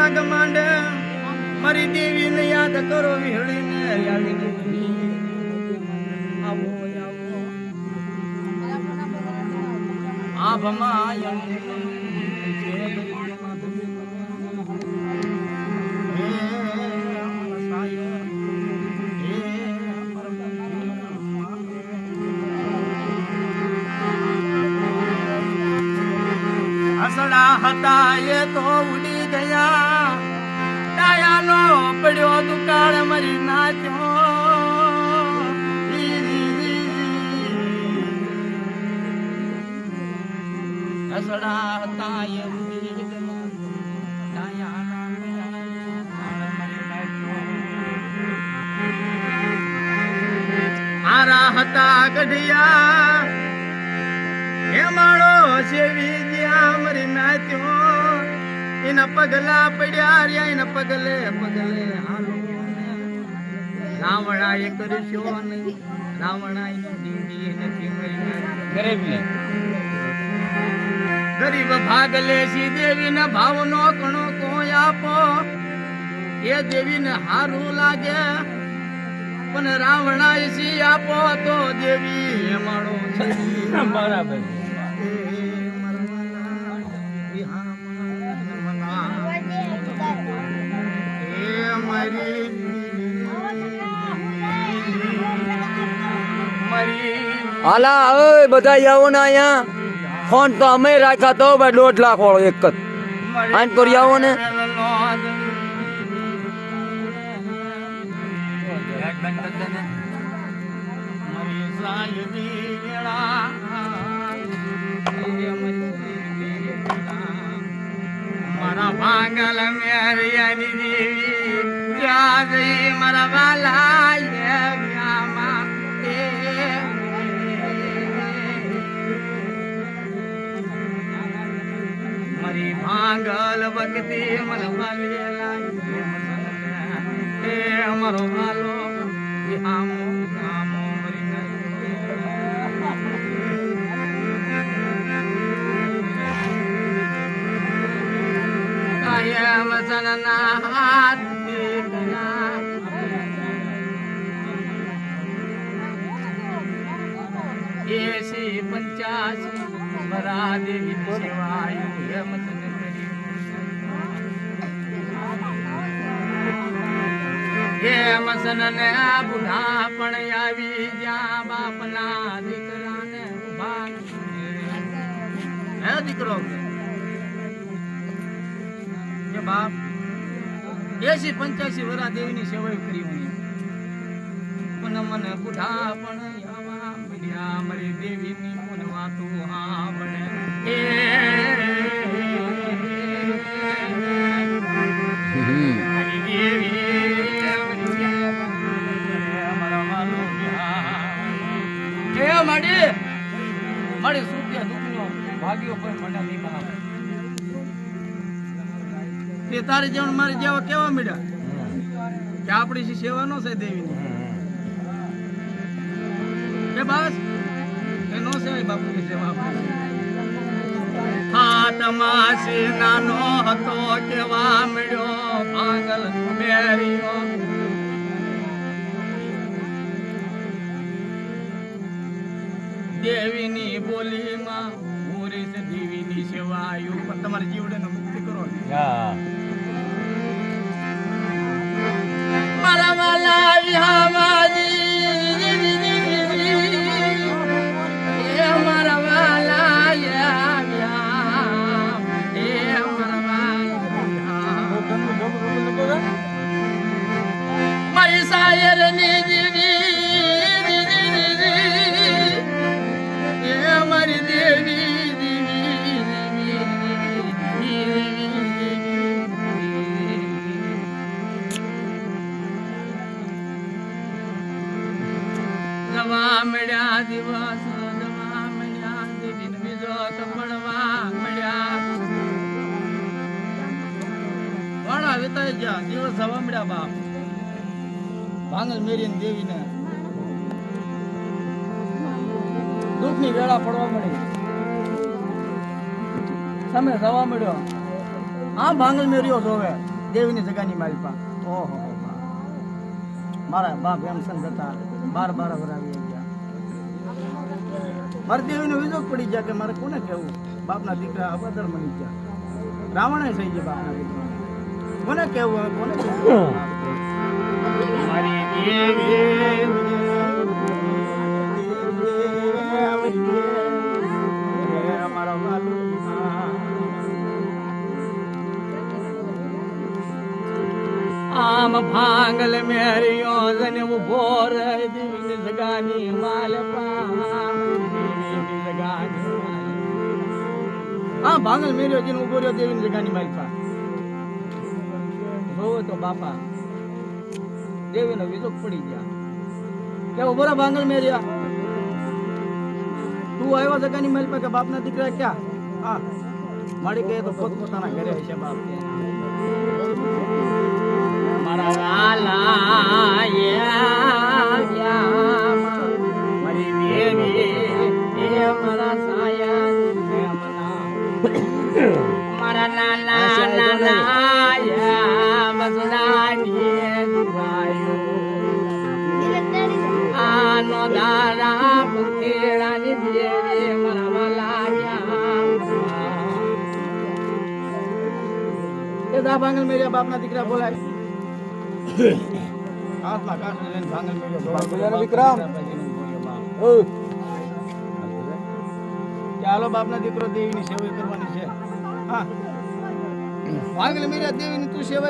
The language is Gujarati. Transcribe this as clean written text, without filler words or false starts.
રાગ માંડે મારી દેવીને યાદ કરો વિહળીને આવીને આવો આવો આભમાં હસડા હતા એ તો ઉડી ગયા ડાયાનો પડ્યો દુકાળ મરી નાચ્યો હસડા હતા એ ઉડી ગયા હારા હતા ગઢિયા હે માળો સેવી જ્યાં મરી નાચ્યો એના પગલા પડ્યા રહ્યા એના પગલે પગલે હાલો રાવણાએ કરશો નહીં રાવણાએ દીદી નથી મરી ગરીબ ભાગલે સી દેવીને ભાવનો કણો કોઈ આપો એ દેવીને હારું લાગે પણ રાવણાએ સી આપો તો દેવી માળો બરાબર હાલા હવે બધા આવો ને અહીંયા ફોન તો અમે રાખ્યા તો ભાઈ 1.5 લાખ વાળો એક જ આન કરી આવો ને મારા ભાંગલ મેરિયાની દેવી જ્યાં જઈ મારા વાલા મારી ભાંગલ વખતે મને વાલેલા એ અમારો વાલો આમો આમો કાયમ સનના હાથ એસી 85 બરા દેવી સેવાયું હેમત મસન ને બુઢા પણ આવી જ્યાં બાપના દીકરાને ઉભા હે દીકરો કે બાપ 80-85 વરા દેવીની સેવા કરી પણ મને બુઢા પણ આવા મળ્યા મારી દેવીની મનવા તું હા બને મારી સુખ્યા દુઃખનો ભાગ્યો કોઈ મને નહીં બનાવે તે તારી જેવણ મારી જેવા કેવા મળ્યા કે આપણી સેવા નો છે દેવીની કે બસ એ નો છે બાપુની સેવા હાથમાં નાનો હતો કેવા મળ્યો ભાંગલ મેરિયો દેવીની બોલીમાં મોરી છે દેવીની સેવા આવ્યું પણ તમારે જીવડે ને મુક્તિ કરો મારા વાલા વિહામાજી મારા વાલા મારી શાયર ની દેવી મારી દેવી જવા મળ્યા દિવસ જવા મળ્યા દેવી બીજો પડવા મળ્યા વાળા વિતાઈ ગયા દિવસ જવા મળ્યા બાપ ભાંગલ મેરી દેવી ને દુઃખ ની વેળા પડવા મળી સામે જવા મળ્યો આ ભાંગલ મેર્યો જોવે દેવીની જગાની માલિપા ઓહો મારા બાપ એમ હતા 12 વર્ષ આવી ગયા મારા દેવીનો વિજોગ પડી ગયા કે મારે કોને કહેવું બાપના દીકરા અબદર બની ગયા રાવણે થઈ ગયા બાપના દીકરા કોને કહેવું હવે કોને કહેવું મારી દેવી અમારા વાલું આમ ભાંગલ મેરિયો જને ઉભો રે દેવીની જગાની માલપા દેવીની જગાની હા ભાંગલ મેરિયો જને ઉભો રહ્યો દેવીની જગાની માલપા જોવો તો બાપા દેવીનો વિજોગ પડી ગયા કે ઉભો રે ભાંગલ મેરિયા તું આવ્યો જગાની માલપા કે બાપના દીકરા ક્યાં હા મળી ગયે તો પોતપોતાના ઘરે છે બાપ મારા વાલા મારી દેવી એ મારા સાયા મારા નાના નાના મસલાની આનો દારા પુત્રાની દેવી મારા વાલા ભાંગલ મેરિયા બાપના દીકરા બોલાય હાથમાં કાંસળી લઈને ભાંગલ મેરિયો વિક્રમ ચાલો બાપના દીકરો દેવીની સેવા કરવાની છે હા ભાંગલ મેરિયા દેવીની તું સેવા